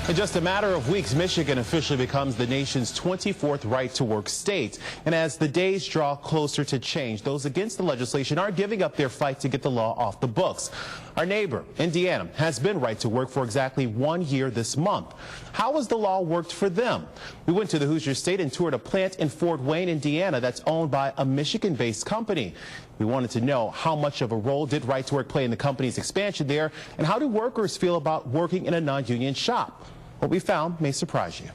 In just a matter of weeks, Michigan officially becomes the nation's 24th right-to-work state. And as the days draw closer to change, those against the legislation are giving up their fight to get the law off the books. Our neighbor, Indiana, has been right-to-work for exactly 1 year this month. How has the law worked for them? We went to the Hoosier State and toured a plant in Fort Wayne, Indiana that's owned by a Michigan-based company. We wanted to know how much of a role did right-to-work play in the company's expansion there, and how do workers feel about working in a non-union shop? What we found may surprise you.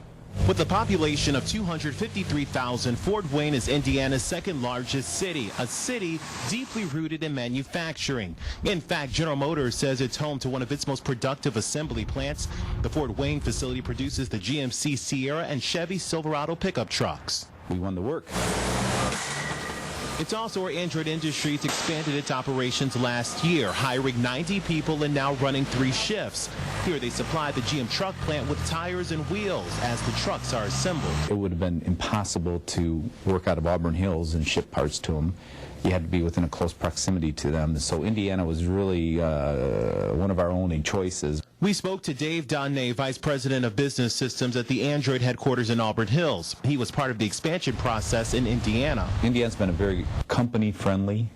With a population of 253,000, Fort Wayne is Indiana's second largest city, a city deeply rooted in manufacturing. In fact, General Motors says it's home to one of its most productive assembly plants. The Fort Wayne facility produces the GMC Sierra and Chevy Silverado pickup trucks. We won the work. It's also where Android Industries expanded its operations last year, hiring 90 people and now running 3 shifts. Here they supply the GM truck plant with tires and wheels as the trucks are assembled. It would have been impossible to work out of Auburn Hills and ship parts to them. You had to be within a close proximity to them. So Indiana was really one of our only choices. We spoke to Dave Donne, Vice President of Business Systems at the Android headquarters in Auburn Hills. He was part of the expansion process in Indiana. Indiana's been a very company-friendly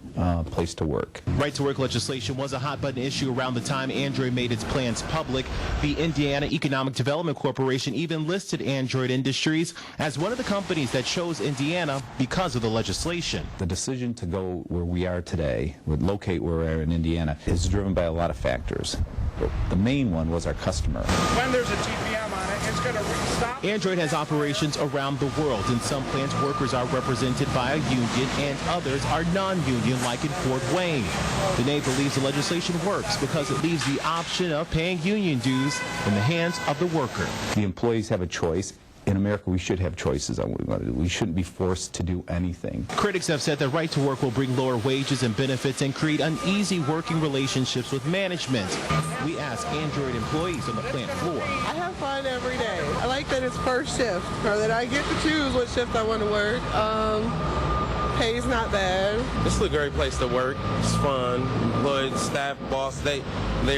place to work. Right-to-work legislation was a hot-button issue around the time Android made its plans public. The Indiana Economic Development Corporation even listed Android Industries as one of the companies that chose Indiana because of the legislation. The decision to go where we are today, locate where we are in Indiana, is driven by a lot of factors. The main one was our customer. When there's a TPM on it, it's going to stop. Android has operations around the world. In some plants, workers are represented by a union and others are non-union, like in Fort Wayne. Danae believes the legislation works because it leaves the option of paying union dues in the hands of the worker. The employees have a choice. In America, we should have choices on what we want to do. We shouldn't be forced to do anything. Critics have said that right-to-work will bring lower wages and benefits and create uneasy working relationships with management. We asked Android employees on the plant floor. I have fun every day. I like that it's first shift, or that I get to choose what shift I want to work. Pay's not bad. This is a great place to work. It's fun. Employees, staff, boss, they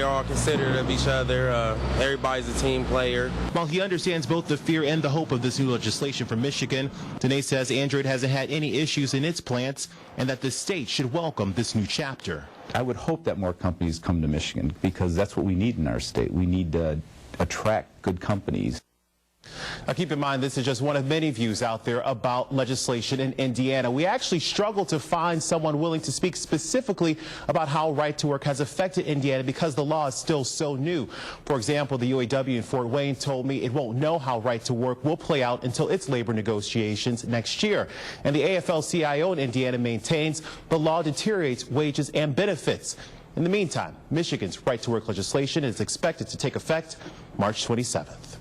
are all considerate of each other. Everybody's a team player. While he understands both the fear and the hope of this new legislation from Michigan, Danae says Android hasn't had any issues in its plants and that the state should welcome this new chapter. I would hope that more companies come to Michigan because that's what we need in our state. We need to attract good companies. Now keep in mind, this is just one of many views out there about legislation in Indiana. We actually struggled to find someone willing to speak specifically about how right-to-work has affected Indiana because the law is still so new. For example, the UAW in Fort Wayne told me it won't know how right-to-work will play out until its labor negotiations next year. And the AFL-CIO in Indiana maintains the law deteriorates wages and benefits. In the meantime, Michigan's right-to-work legislation is expected to take effect March 27th.